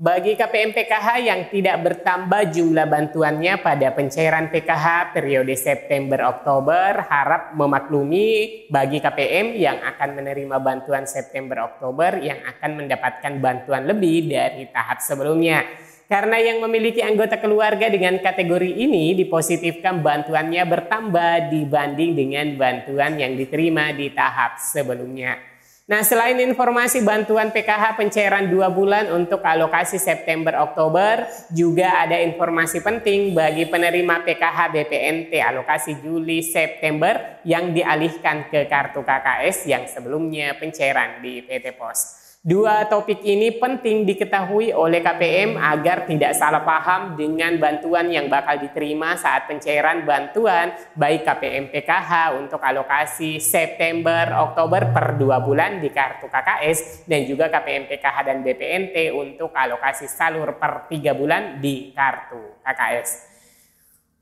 Bagi KPM PKH yang tidak bertambah jumlah bantuannya pada pencairan PKH periode September-Oktober, harap memaklumi bagi KPM yang akan menerima bantuan September-Oktober yang akan mendapatkan bantuan lebih dari tahap sebelumnya. Karena yang memiliki anggota keluarga dengan kategori ini dipositifkan bantuannya bertambah dibanding dengan bantuan yang diterima di tahap sebelumnya. Nah, selain informasi bantuan PKH pencairan 2 bulan untuk alokasi September-Oktober, juga ada informasi penting bagi penerima PKH BPNT alokasi Juli-September yang dialihkan ke kartu KKS yang sebelumnya pencairan di PT Pos. Dua topik ini penting diketahui oleh KPM agar tidak salah paham dengan bantuan yang bakal diterima saat pencairan bantuan baik KPM PKH untuk alokasi September-Oktober per 2 bulan di kartu KKS dan juga KPM PKH dan BPNT untuk alokasi salur per 3 bulan di kartu KKS.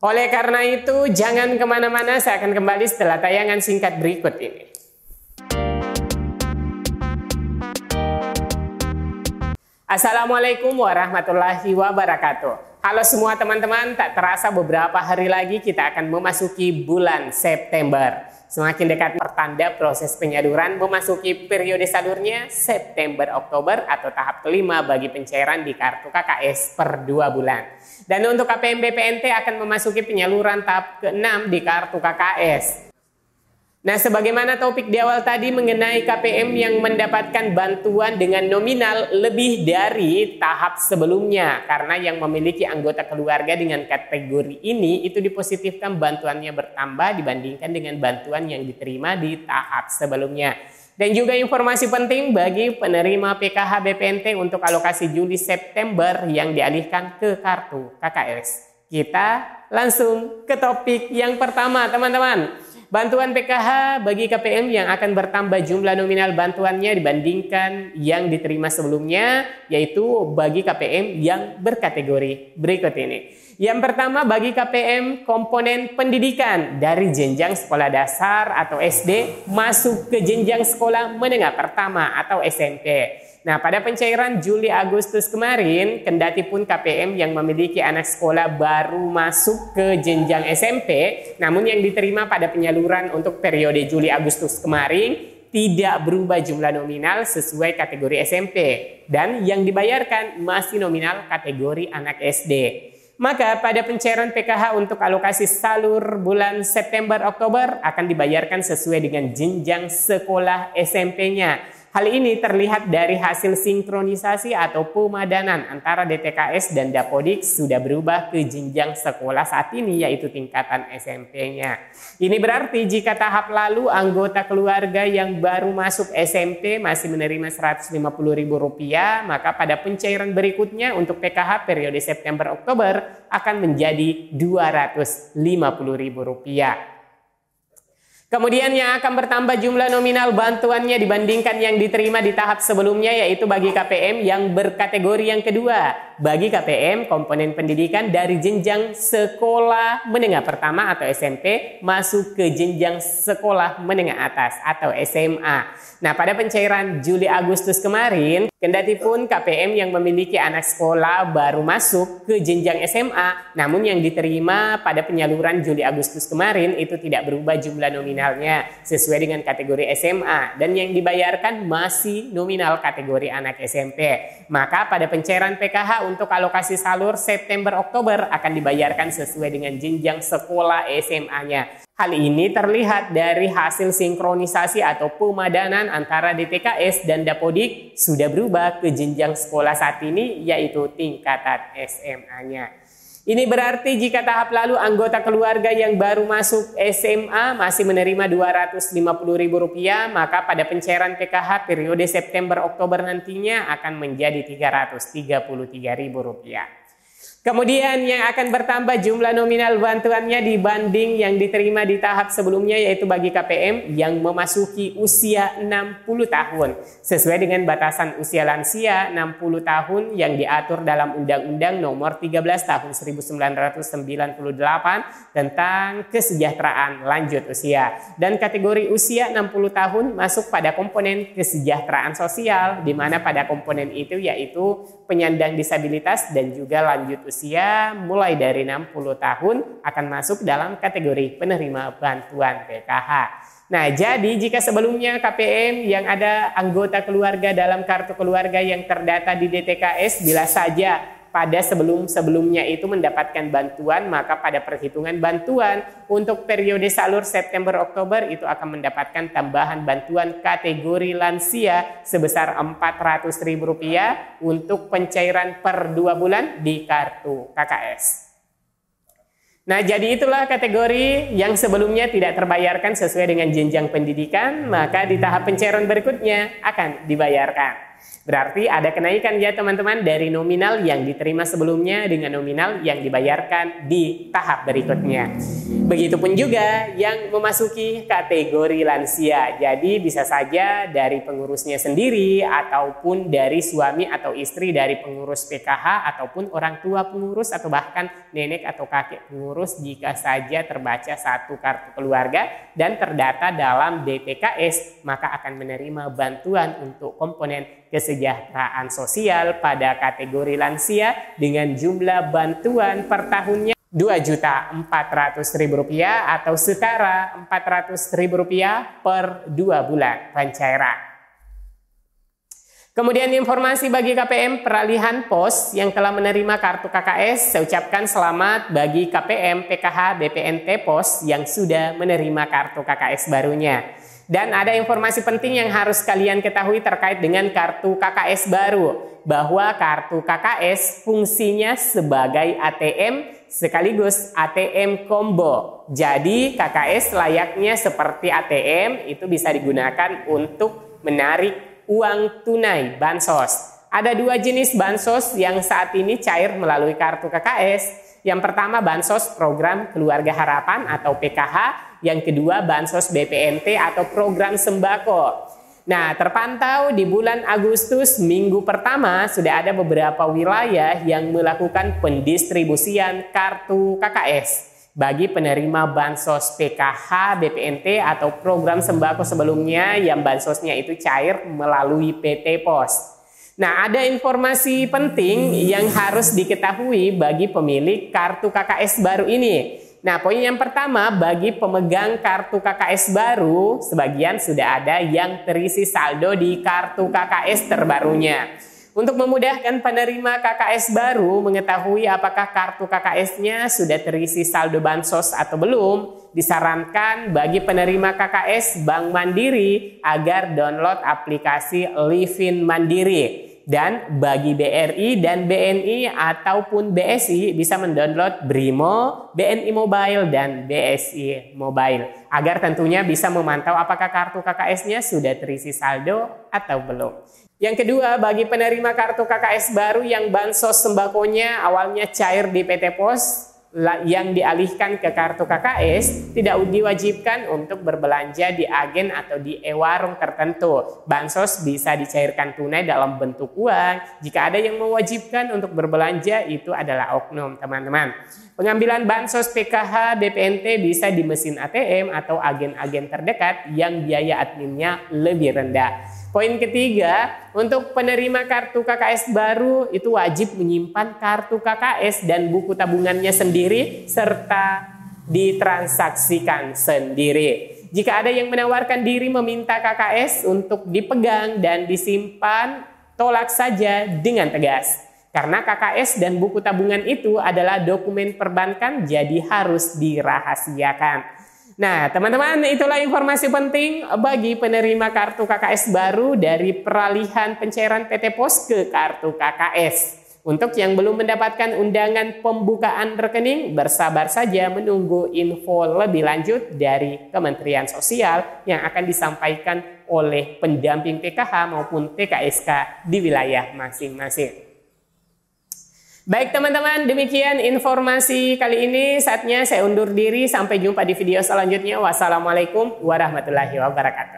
Oleh karena itu, jangan kemana-mana, saya akan kembali setelah tayangan singkat berikut ini. Assalamualaikum warahmatullahi wabarakatuh. Halo semua teman-teman, tak terasa beberapa hari lagi kita akan memasuki bulan September. Semakin dekat pertanda proses penyaluran memasuki periode salurnya September-Oktober atau tahap kelima bagi pencairan di kartu KKS per 2 bulan. Dan untuk KPM BPNT akan memasuki penyaluran tahap ke-6 di kartu KKS. Nah, sebagaimana topik di awal tadi mengenai KPM yang mendapatkan bantuan dengan nominal lebih dari tahap sebelumnya. Karena yang memiliki anggota keluarga dengan kategori ini itu dipositifkan bantuannya bertambah dibandingkan dengan bantuan yang diterima di tahap sebelumnya. Dan juga informasi penting bagi penerima PKH BPNT untuk alokasi Juli-September yang dialihkan ke kartu KKS. Kita langsung ke topik yang pertama, teman-teman. Bantuan PKH bagi KPM yang akan bertambah jumlah nominal bantuannya dibandingkan yang diterima sebelumnya, yaitu bagi KPM yang berkategori berikut ini. Yang pertama bagi KPM komponen pendidikan dari jenjang sekolah dasar atau SD masuk ke jenjang sekolah menengah pertama atau SMP. Nah, pada pencairan Juli-Agustus kemarin, kendati pun KPM yang memiliki anak sekolah baru masuk ke jenjang SMP, namun yang diterima pada penyaluran untuk periode Juli-Agustus kemarin tidak berubah jumlah nominal sesuai kategori SMP dan yang dibayarkan masih nominal kategori anak SD. Maka pada pencairan PKH untuk alokasi salur bulan September-Oktober akan dibayarkan sesuai dengan jenjang sekolah SMP-nya. Hal ini terlihat dari hasil sinkronisasi atau pemadanan antara DTKS dan Dapodik sudah berubah ke jenjang sekolah saat ini yaitu tingkatan SMP-nya. Ini berarti jika tahap lalu anggota keluarga yang baru masuk SMP masih menerima Rp150.000, maka pada pencairan berikutnya untuk PKH periode September-Oktober akan menjadi Rp250.000. Kemudian yang akan bertambah jumlah nominal bantuannya dibandingkan yang diterima di tahap sebelumnya yaitu bagi KPM yang berkategori yang kedua. Bagi KPM komponen pendidikan dari jenjang sekolah menengah pertama atau SMP masuk ke jenjang sekolah menengah atas atau SMA. Nah, pada pencairan Juli-Agustus kemarin, kendati pun KPM yang memiliki anak sekolah baru masuk ke jenjang SMA, namun yang diterima pada penyaluran Juli-Agustus kemarin itu tidak berubah jumlah nominalnya sesuai dengan kategori SMA dan yang dibayarkan masih nominal kategori anak SMP. Maka pada pencairan PKH untuk alokasi salur September-Oktober akan dibayarkan sesuai dengan jenjang sekolah SMA-nya. Hal ini terlihat dari hasil sinkronisasi atau pemadanan antara DTKS dan Dapodik sudah berubah ke jenjang sekolah saat ini yaitu tingkatan SMA-nya. Ini berarti jika tahap lalu anggota keluarga yang baru masuk SMA masih menerima Rp250.000, maka pada pencairan PKH periode September-Oktober nantinya akan menjadi Rp333.000. Kemudian yang akan bertambah jumlah nominal bantuannya dibanding yang diterima di tahap sebelumnya, yaitu bagi KPM yang memasuki usia 60 tahun. Sesuai dengan batasan usia lansia 60 tahun yang diatur dalam Undang-Undang Nomor 13 Tahun 1998 tentang kesejahteraan lanjut usia. Dan kategori usia 60 tahun masuk pada komponen kesejahteraan sosial, di mana pada komponen itu yaitu penyandang disabilitas dan juga lanjut usia mulai dari 60 tahun akan masuk dalam kategori penerima bantuan PKH. Nah, jadi jika sebelumnya KPM yang ada anggota keluarga dalam kartu keluarga yang terdata di DTKS, bila saja pada sebelum-sebelumnya itu mendapatkan bantuan, maka pada perhitungan bantuan untuk periode salur September-Oktober itu akan mendapatkan tambahan bantuan kategori lansia sebesar Rp400.000 untuk pencairan per 2 bulan di kartu KKS. Nah, jadi itulah kategori yang sebelumnya tidak terbayarkan sesuai dengan jenjang pendidikan, maka di tahap pencairan berikutnya akan dibayarkan. Berarti ada kenaikan ya teman-teman dari nominal yang diterima sebelumnya dengan nominal yang dibayarkan di tahap berikutnya. Begitupun juga yang memasuki kategori lansia. Jadi bisa saja dari pengurusnya sendiri ataupun dari suami atau istri dari pengurus PKH ataupun orang tua pengurus atau bahkan nenek atau kakek pengurus jika saja terbaca satu kartu keluarga dan terdata dalam DTKS, maka akan menerima bantuan untuk komponen kesejahteraan sosial pada kategori lansia dengan jumlah bantuan per tahunnya Rp2.400.000 atau setara Rp400.000 per 2 bulan pencairan. Kemudian informasi bagi KPM peralihan pos yang telah menerima kartu KKS, saya ucapkan selamat bagi KPM, PKH, BPNT Pos yang sudah menerima kartu KKS barunya. Dan ada informasi penting yang harus kalian ketahui terkait dengan kartu KKS baru, bahwa kartu KKS fungsinya sebagai ATM sekaligus ATM combo. Jadi KKS layaknya seperti ATM, itu bisa digunakan untuk menarik uang tunai bansos. Ada 2 jenis bansos yang saat ini cair melalui kartu KKS. Yang pertama bansos program Keluarga Harapan atau PKH, yang kedua bansos BPNT atau program sembako. Nah, terpantau di bulan Agustus minggu pertama sudah ada beberapa wilayah yang melakukan pendistribusian kartu KKS bagi penerima bansos PKH, BPNT atau program sembako sebelumnya yang bansosnya itu cair melalui PT Pos. Nah, ada informasi penting yang harus diketahui bagi pemilik kartu KKS baru ini. Nah, poin yang pertama, bagi pemegang kartu KKS baru, sebagian sudah ada yang terisi saldo di kartu KKS terbarunya. Untuk memudahkan penerima KKS baru mengetahui apakah kartu KKS-nya sudah terisi saldo bansos atau belum, disarankan bagi penerima KKS Bank Mandiri agar download aplikasi Livin Mandiri. Dan bagi BRI dan BNI ataupun BSI bisa mendownload Brimo, BNI Mobile, dan BSI Mobile agar tentunya bisa memantau apakah kartu KKS-nya sudah terisi saldo atau belum. Yang kedua, bagi penerima kartu KKS baru yang bansos sembakonya awalnya cair di PT Pos yang dialihkan ke kartu KKS, tidak diwajibkan untuk berbelanja di agen atau di e-warung tertentu. Bansos bisa dicairkan tunai dalam bentuk uang. Jika ada yang mewajibkan untuk berbelanja, itu adalah oknum, teman-teman. Pengambilan bansos PKH BPNT bisa di mesin ATM atau agen-agen terdekat yang biaya adminnya lebih rendah. Poin ketiga, untuk penerima kartu KKS baru itu wajib menyimpan kartu KKS dan buku tabungannya sendiri serta ditransaksikan sendiri. Jika ada yang menawarkan diri meminta KKS untuk dipegang dan disimpan, tolak saja dengan tegas. Karena KKS dan buku tabungan itu adalah dokumen perbankan, jadi harus dirahasiakan. Nah, teman-teman, itulah informasi penting bagi penerima kartu KKS baru dari peralihan pencairan PT Pos ke kartu KKS. Untuk yang belum mendapatkan undangan pembukaan rekening, bersabar saja menunggu info lebih lanjut dari Kementerian Sosial yang akan disampaikan oleh pendamping PKH maupun TKSK di wilayah masing-masing. Baik teman-teman, demikian informasi kali ini. Saatnya saya undur diri. Sampai jumpa di video selanjutnya. Wassalamualaikum warahmatullahi wabarakatuh.